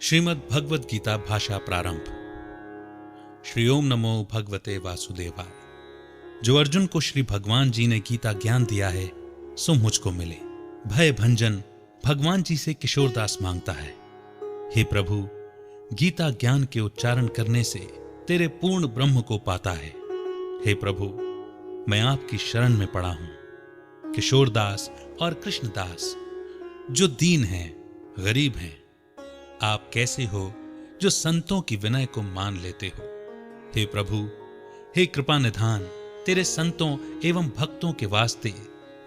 श्रीमद् भगवद गीता भाषा प्रारंभ। श्री ओम नमो भगवते वासुदेवाय। जो अर्जुन को श्री भगवान जी ने गीता ज्ञान दिया है सो मुझको मिले। भय भंजन भगवान जी से किशोरदास मांगता है, हे प्रभु, गीता ज्ञान के उच्चारण करने से तेरे पूर्ण ब्रह्म को पाता है। हे प्रभु, मैं आपकी शरण में पड़ा हूं। किशोरदास और कृष्णदास जो दीन हैं, गरीब हैं, आप कैसे हो जो संतों की विनय को मान लेते हो। हे प्रभु, हे कृपा निधान, तेरे संतों एवं भक्तों के वास्ते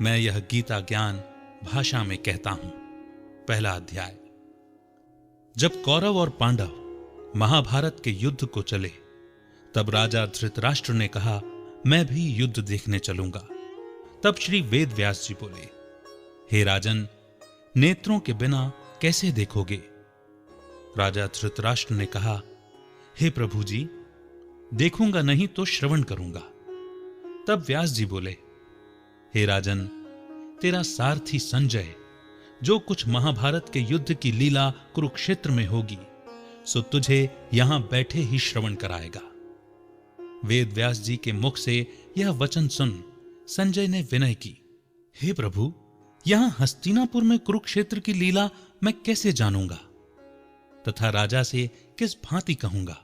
मैं यह गीता ज्ञान भाषा में कहता हूं। पहला अध्याय। जब कौरव और पांडव महाभारत के युद्ध को चले तब राजा धृतराष्ट्र ने कहा, मैं भी युद्ध देखने चलूंगा। तब श्री वेद व्यास जी बोले, हे राजन, नेत्रों के बिना कैसे देखोगे। राजा धृतराष्ट्र ने कहा, हे प्रभु जी, देखूंगा नहीं तो श्रवण करूंगा। तब व्यास जी बोले, हे राजन, तेरा सारथी संजय जो कुछ महाभारत के युद्ध की लीला कुरुक्षेत्र में होगी सो तुझे यहां बैठे ही श्रवण कराएगा। वेद व्यास जी के मुख से यह वचन सुन संजय ने विनय की, हे प्रभु, यहां हस्तिनापुर में कुरुक्षेत्र की लीला मैं कैसे जानूंगा तथा राजा से किस भांति कहूंगा।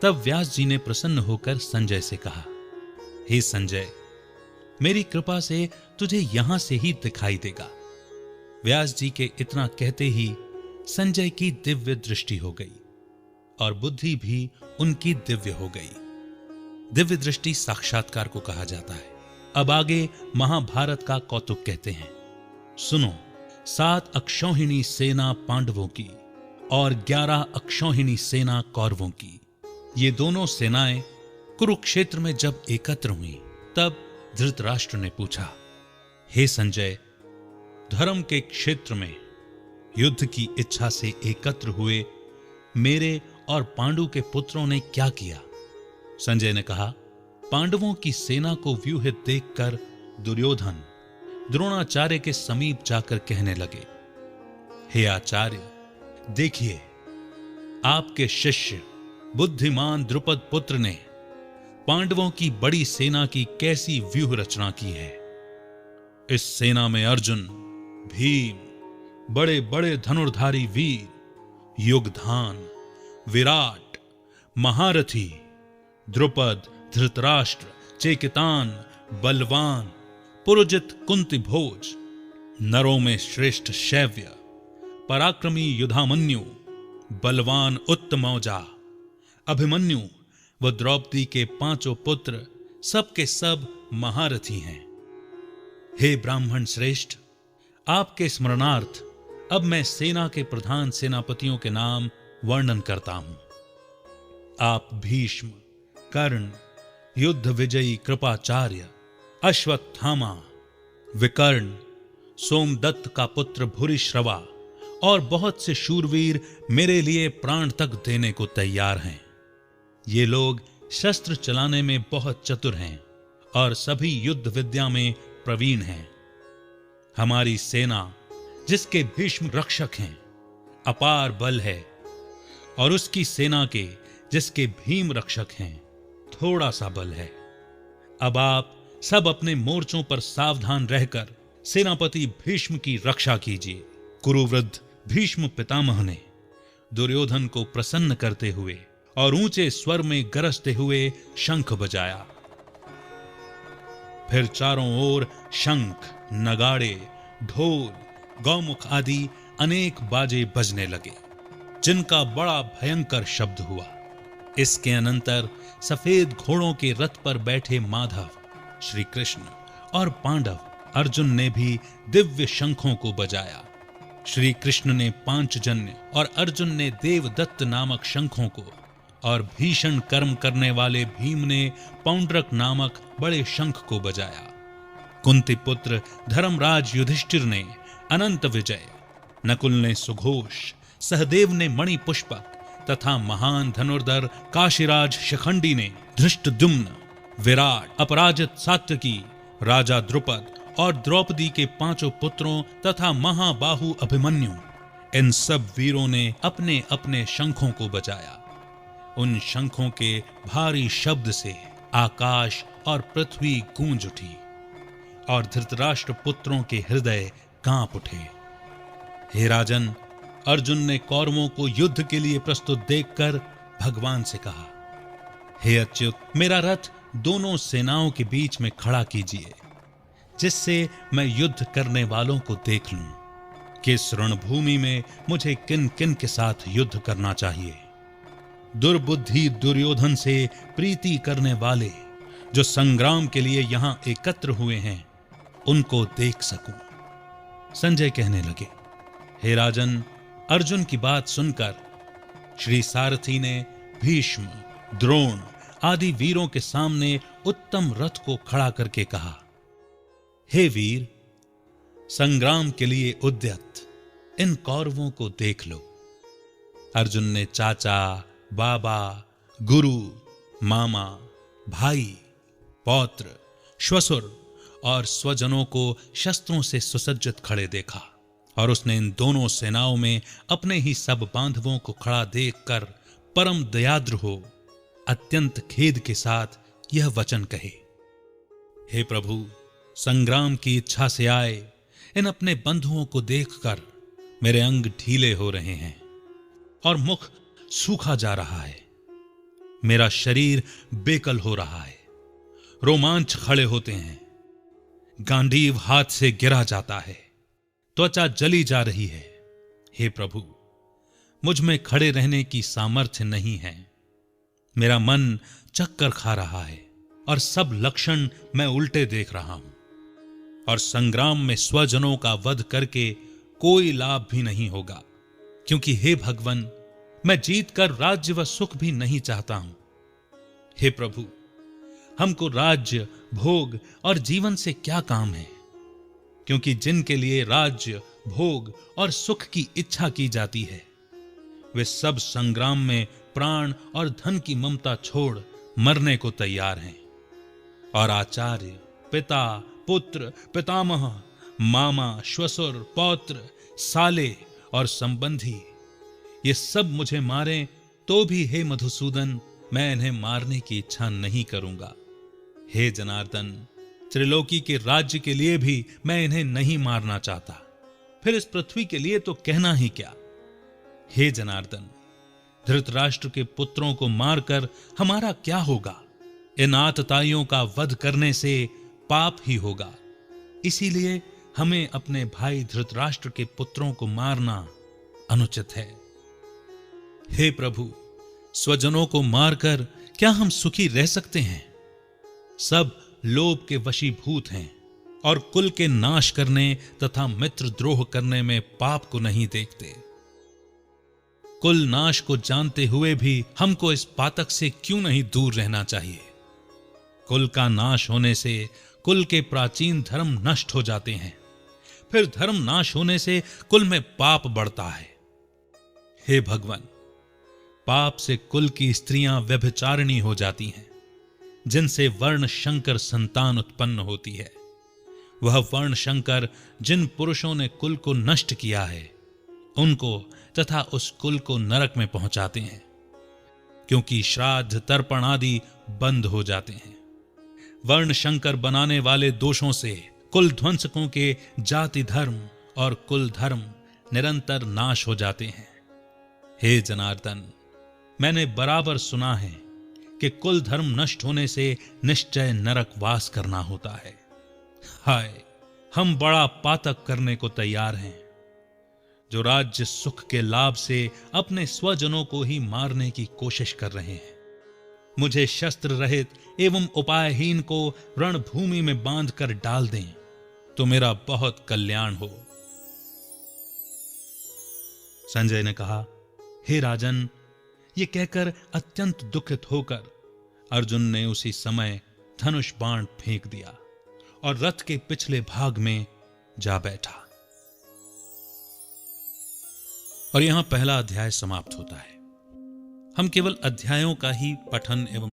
तब व्यास जी ने प्रसन्न होकर संजय से कहा, हे संजय, मेरी कृपा से तुझे यहां से ही दिखाई देगा। व्यास जी के इतना कहते ही संजय की दिव्य दृष्टि हो गई और बुद्धि भी उनकी दिव्य हो गई। दिव्य दृष्टि साक्षात्कार को कहा जाता है। अब आगे महाभारत का कौतुक कहते हैं। सुनो, 7 अक्षौहिणी सेना पांडवों की और 11 अक्षौहिणी सेना कौरवों की, ये दोनों सेनाएं कुरुक्षेत्र में जब एकत्र हुई तब धृतराष्ट्र ने पूछा, हे संजय, धर्म के क्षेत्र में युद्ध की इच्छा से एकत्र हुए मेरे और पांडु के पुत्रों ने क्या किया। संजय ने कहा, पांडवों की सेना को व्यूहित देखकर दुर्योधन द्रोणाचार्य के समीप जाकर कहने लगे, हे आचार्य, देखिए, आपके शिष्य बुद्धिमान द्रुपद पुत्र ने पांडवों की बड़ी सेना की कैसी व्यूह रचना की है। इस सेना में अर्जुन, भीम, बड़े बड़े धनुर्धारी वीर, युगधान, विराट, महारथी, द्रुपद, धृतराष्ट्र, चेकितान, बलवान, पुरोजित कुंती भोज, नरों में श्रेष्ठ शैव्य, पराक्रमी युधामन्यु, बलवान उत्तमौजा, अभिमन्यु व द्रौपदी के 5 पुत्र सब के सब महारथी हैं। हे ब्राह्मण श्रेष्ठ, आपके स्मरणार्थ अब मैं सेना के प्रधान सेनापतियों के नाम वर्णन करता हूं। आप भीष्म, कर्ण, युद्ध विजयी कृपाचार्य, अश्वत्थामा, विकर्ण, सोमदत्त का पुत्र भूरिश्रवा और बहुत से शूरवीर मेरे लिए प्राण तक देने को तैयार हैं। ये लोग शस्त्र चलाने में बहुत चतुर हैं और सभी युद्ध विद्या में प्रवीण हैं। हमारी सेना, जिसके भीष्म रक्षक हैं, अपार बल है और उसकी सेना के, जिसके भीम रक्षक हैं, थोड़ा सा बल है। अब आप सब अपने मोर्चों पर सावधान रहकर सेनापति भीष्म की रक्षा कीजिए। कुरुवृद्ध भीष्म पितामह ने दुर्योधन को प्रसन्न करते हुए और ऊंचे स्वर में गरजते हुए शंख बजाया। फिर चारों ओर शंख, नगाड़े, ढोल, गौमुख आदि अनेक बाजे बजने लगे, जिनका बड़ा भयंकर शब्द हुआ। इसके अनंतर सफेद घोड़ों के रथ पर बैठे माधव, श्री कृष्ण और पांडव अर्जुन ने भी दिव्य शंखों को बजाया। श्री कृष्ण ने पांचजन्य और अर्जुन ने देवदत्त नामक शंखों को और भीषण कर्म करने वाले भीम ने पौंड्रक नामक बड़े शंख को बजाया। कुंती पुत्र धर्मराज युधिष्ठिर ने अनंत विजय, नकुल ने सुघोष, सहदेव ने मणि पुष्पक तथा महान धनुर्धर काशीराज शिखंडी ने धृष्टद्युम्न, विराट, अपराजित सात्यकी, राजा द्रुपद और द्रौपदी के 5 पुत्रों तथा महाबाहु अभिमन्यु, इन सब वीरों ने अपने अपने शंखों को बजाया। उन शंखों के भारी शब्द से आकाश और पृथ्वी गूंज उठी और धृतराष्ट्र पुत्रों के हृदय कांप उठे। हे राजन, अर्जुन ने कौरवों को युद्ध के लिए प्रस्तुत देखकर भगवान से कहा, हे अच्युत, मेरा रथ दोनों सेनाओं के बीच में खड़ा कीजिए, जिससे मैं युद्ध करने वालों को देख लूं कि इस रणभूमि में मुझे किन किन के साथ युद्ध करना चाहिए। दुर्बुद्धि दुर्योधन से प्रीति करने वाले जो संग्राम के लिए यहां एकत्र हुए हैं, उनको देख सकूं। संजय कहने लगे, हे राजन, अर्जुन की बात सुनकर श्री सारथी ने भीष्म, द्रोण आदि वीरों के सामने उत्तम रथ को खड़ा करके कहा, हे वीर, संग्राम के लिए उद्यत इन कौरवों को देख लो। अर्जुन ने चाचा, बाबा, गुरु, मामा, भाई, पौत्र, श्वसुर और स्वजनों को शस्त्रों से सुसज्जित खड़े देखा और उसने इन दोनों सेनाओं में अपने ही सब बांधवों को खड़ा देखकर परम दयाद्र हो अत्यंत खेद के साथ यह वचन कहे, हे प्रभु, संग्राम की इच्छा से आए इन अपने बंधुओं को देखकर मेरे अंग ढीले हो रहे हैं और मुख सूखा जा रहा है। मेरा शरीर बेकल हो रहा है, रोमांच खड़े होते हैं, गांडीव हाथ से गिरा जाता है, त्वचा जली जा रही है। हे प्रभु, मुझ में खड़े रहने की सामर्थ्य नहीं है। मेरा मन चक्कर खा रहा है और सब लक्षण मैं उल्टे देख रहा हूं और संग्राम में स्वजनों का वध करके कोई लाभ भी नहीं होगा, क्योंकि हे भगवान, मैं जीतकर राज्य व सुख भी नहीं चाहता हूं। हे प्रभु, हमको राज्य, भोग और जीवन से क्या काम है, क्योंकि जिनके लिए राज्य, भोग और सुख की इच्छा की जाती है, वे सब संग्राम में प्राण और धन की ममता छोड़ मरने को तैयार हैं। और आचार्य, पिता, पुत्र, पितामह, मामा, श्वसुर, पौत्र, साले और संबंधी ये सब मुझे मारें तो भी हे मधुसूदन, मैं इन्हें मारने की इच्छा नहीं करूंगा। हे जनार्दन, त्रिलोकी के राज्य के लिए भी मैं इन्हें नहीं मारना चाहता, फिर इस पृथ्वी के लिए तो कहना ही क्या। हे जनार्दन, धृतराष्ट्र के पुत्रों को मारकर हमारा क्या होगा? इन आतताइयों का वध करने से पाप ही होगा। इसीलिए हमें अपने भाई धृतराष्ट्र के पुत्रों को मारना अनुचित है। हे प्रभु, स्वजनों को मारकर क्या हम सुखी रह सकते हैं? सब लोभ के वशीभूत हैं और कुल के नाश करने तथा मित्र द्रोह करने में पाप को नहीं देखते। कुल नाश को जानते हुए भी हमको इस पातक से क्यों नहीं दूर रहना चाहिए? कुल का नाश होने से कुल के प्राचीन धर्म नष्ट हो जाते हैं, फिर धर्म नाश होने से कुल में पाप बढ़ता है। हे भगवान, पाप से कुल की स्त्रियां व्यभिचारिणी हो जाती हैं, जिनसे वर्ण शंकर संतान उत्पन्न होती है। वह वर्ण शंकर जिन पुरुषों ने कुल को नष्ट किया है, उनको तथा उस कुल को नरक में पहुंचाते हैं, क्योंकि श्राद्ध, तर्पण आदि बंद हो जाते हैं। वर्ण शंकर बनाने वाले दोषों से कुल ध्वंसकों के जाति धर्म और कुल धर्म निरंतर नाश हो जाते हैं। हे जनार्दन, मैंने बराबर सुना है कि कुल धर्म नष्ट होने से निश्चय नरक वास करना होता है। हाय, हम बड़ा पातक करने को तैयार हैं, जो राज्य सुख के लाभ से अपने स्वजनों को ही मारने की कोशिश कर रहे हैं। मुझे शस्त्र रहित एवं उपायहीन को रणभूमि में बांध कर डाल दें तो मेरा बहुत कल्याण हो। संजय ने कहा, हे राजन, ये कहकर अत्यंत दुखित होकर अर्जुन ने उसी समय धनुष बाण फेंक दिया और रथ के पिछले भाग में जा बैठा। और यहां पहला अध्याय समाप्त होता है। हम केवल अध्यायों का ही पठन एवं